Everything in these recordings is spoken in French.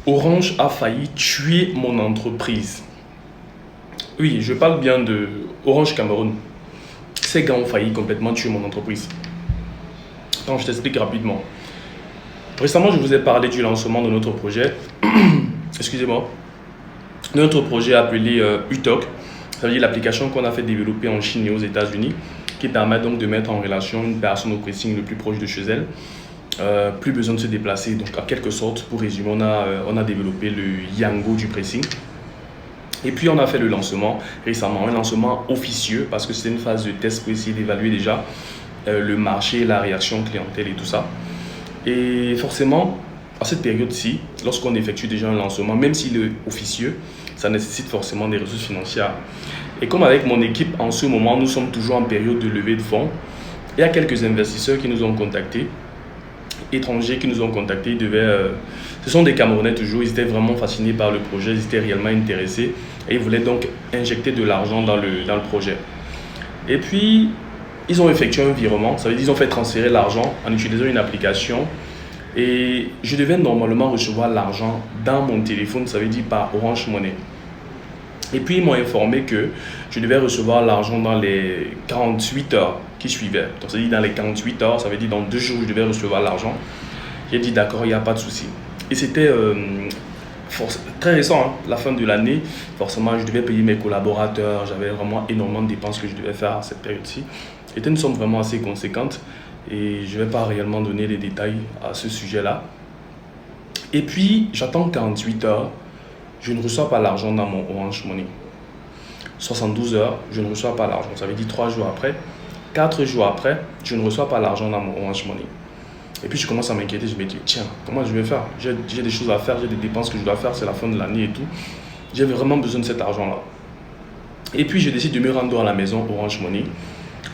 Orange a failli tuer mon entreprise. Oui, je parle bien de Orange Cameroun. Ces gars ont failli complètement tuer mon entreprise. Attends, je t'explique rapidement. Récemment, je vous ai parlé du lancement de notre projet. Excusez-moi. Notre projet appelé UTOC. Ça veut dire l'application qu'on a fait développer en Chine et aux États-Unis, qui permet donc de mettre en relation une personne au pressing le plus proche de chez elle. Plus besoin de se déplacer. Donc, en quelque sorte, pour résumer, on a développé le Yango du pressing. Et puis, on a fait le lancement récemment, un lancement officieux parce que c'était une phase de test pour essayer d'évaluer déjà le marché, la réaction clientèle et tout ça. Et forcément, à cette période-ci, lorsqu'on effectue déjà un lancement, même s'il est officieux, ça nécessite forcément des ressources financières. Et comme avec mon équipe, en ce moment, nous sommes toujours en période de levée de fonds, il y a quelques investisseurs qui nous ont contactés, étrangers qui nous ont contactés. Ce sont des Camerounais toujours, ils étaient vraiment fascinés par le projet, ils étaient réellement intéressés et ils voulaient donc injecter de l'argent dans le projet. Et puis, ils ont effectué un virement, ça veut dire qu'ils ont fait transférer l'argent en utilisant une application et je devais normalement recevoir l'argent dans mon téléphone, ça veut dire par Orange Money. Et puis, ils m'ont informé que je devais recevoir l'argent dans les 48 heures qui suivaient. Donc, ça veut dire dans les 48 heures, ça veut dire dans 2 jours, je devais recevoir l'argent. J'ai dit d'accord, il n'y a pas de souci. Et c'était très récent, hein, la fin de l'année. Forcément, je devais payer mes collaborateurs. J'avais vraiment énormément de dépenses que je devais faire à cette période-ci. C'était une somme vraiment assez conséquente. Et je ne vais pas réellement donner les détails à ce sujet-là. Et puis, j'attends 48 heures. Je ne reçois pas l'argent dans mon Orange Money. 72 heures, je ne reçois pas l'argent. Ça veut dire 3 jours après. 4 jours après, je ne reçois pas l'argent dans mon Orange Money. Et puis je commence à m'inquiéter, je me dis, tiens, comment je vais faire? J'ai des choses à faire, j'ai des dépenses que je dois faire, c'est la fin de l'année et tout. J'ai vraiment besoin de cet argent-là. Et puis je décide de me rendre à la maison Orange Money,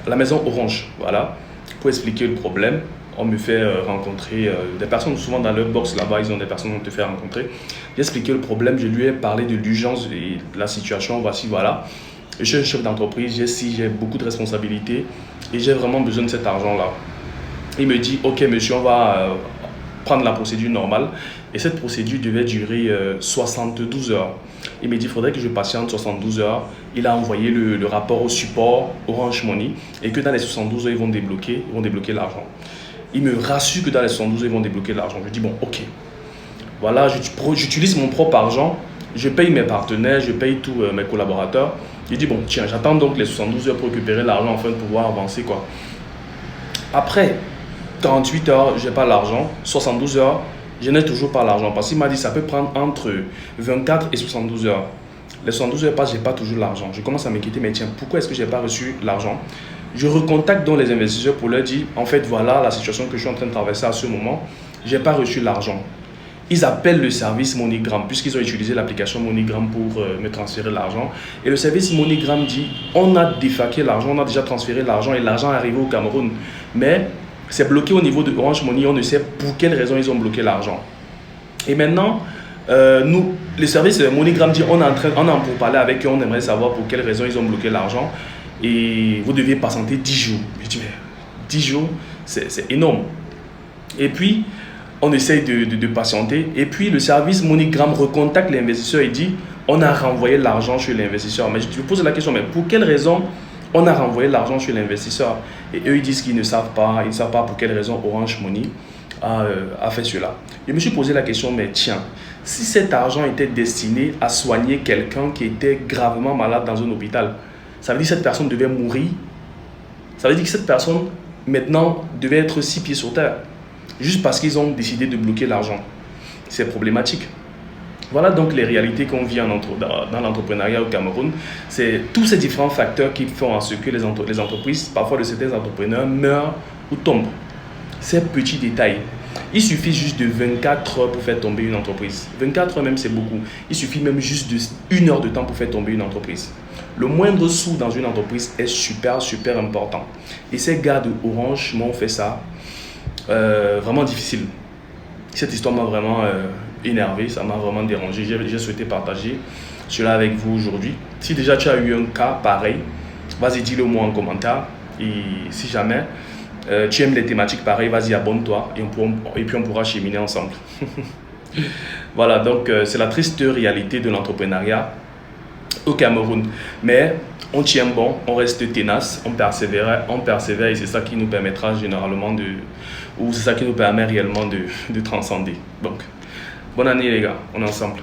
la maison Orange, voilà, pour expliquer le problème. On me fait rencontrer des personnes, souvent dans leur box là-bas, ils ont des personnes qu'on te fait rencontrer. J'ai expliqué le problème, je lui ai parlé de l'urgence et de la situation, voici, voilà. Je suis un chef d'entreprise, j'ai beaucoup de responsabilités et j'ai vraiment besoin de cet argent-là. Il me dit, ok monsieur, on va prendre la procédure normale. Et cette procédure devait durer 72 heures. Il me dit, il faudrait que je patiente 72 heures. Il a envoyé le rapport au support Orange Money et que dans les 72 heures, ils vont débloquer l'argent. Il me rassure que dans les 72 heures, ils vont débloquer l'argent. Je dis, bon, ok. Voilà, j'utilise mon propre argent. Je paye mes partenaires, je paye tous mes collaborateurs. Il dit, bon, tiens, j'attends donc les 72 heures pour récupérer l'argent afin de pouvoir avancer, quoi. Après 48 heures, je n'ai pas l'argent. 72 heures, je n'ai toujours pas l'argent. Parce qu'il m'a dit, ça peut prendre entre 24 et 72 heures. Les 72 heures passent, je n'ai pas toujours l'argent. Je commence à m'inquiéter, mais tiens, pourquoi est-ce que je n'ai pas reçu l'argent? Je recontacte donc les investisseurs pour leur dire, en fait, voilà la situation que je suis en train de traverser à ce moment. Je n'ai pas reçu l'argent. Ils appellent le service MoneyGram, puisqu'ils ont utilisé l'application MoneyGram pour me transférer l'argent. Et le service MoneyGram dit, on a défaqué l'argent, on a déjà transféré l'argent et l'argent est arrivé au Cameroun. Mais c'est bloqué au niveau de Orange Money, on ne sait pour quelle raison ils ont bloqué l'argent. Et maintenant, le service MoneyGram dit, on est en pour parler avec eux, on aimerait savoir pour quelle raison ils ont bloqué l'argent. Et vous devez patienter 10 jours. Je dis, mais 10 jours, c'est énorme. Et puis, on essaye de patienter. Et puis, le service MoneyGram recontacte l'investisseur et dit, on a renvoyé l'argent chez l'investisseur. Mais je te pose la question, mais pour quelle raison on a renvoyé l'argent chez l'investisseur? Et eux, ils disent qu'ils ne savent pas. Ils ne savent pas pour quelle raison Orange Money a fait cela. Je me suis posé la question, mais tiens, si cet argent était destiné à soigner quelqu'un qui était gravement malade dans un hôpital, ça veut dire que cette personne devait mourir. Ça veut dire que cette personne, maintenant, devait être 6 pieds sur terre. Juste parce qu'ils ont décidé de bloquer l'argent. C'est problématique. Voilà donc les réalités qu'on vit dans l'entrepreneuriat au Cameroun. C'est tous ces différents facteurs qui font en ce que les entreprises, parfois de certains entrepreneurs, meurent ou tombent. Ces petits détails. Il suffit juste de 24 heures pour faire tomber une entreprise. 24 heures même, c'est beaucoup. Il suffit même juste de 1 heure de temps pour faire tomber une entreprise. Le moindre sou dans une entreprise est super, super important. Et ces gars de Orange m'ont fait ça vraiment difficile. Cette histoire m'a vraiment énervé, ça m'a vraiment dérangé. J'ai souhaité partager cela avec vous aujourd'hui. Si déjà tu as eu un cas pareil, vas-y, dis-le moi en commentaire. Et si jamais tu aimes les thématiques pareilles, vas-y, abonne-toi et puis on pourra cheminer ensemble. Voilà, donc c'est la triste réalité de l'entrepreneuriat au Cameroun. Mais on tient bon, on reste tenace, on persévère et c'est ça qui nous permettra généralement ou c'est ça qui nous permet réellement de transcender. Donc, bonne année les gars, on est ensemble.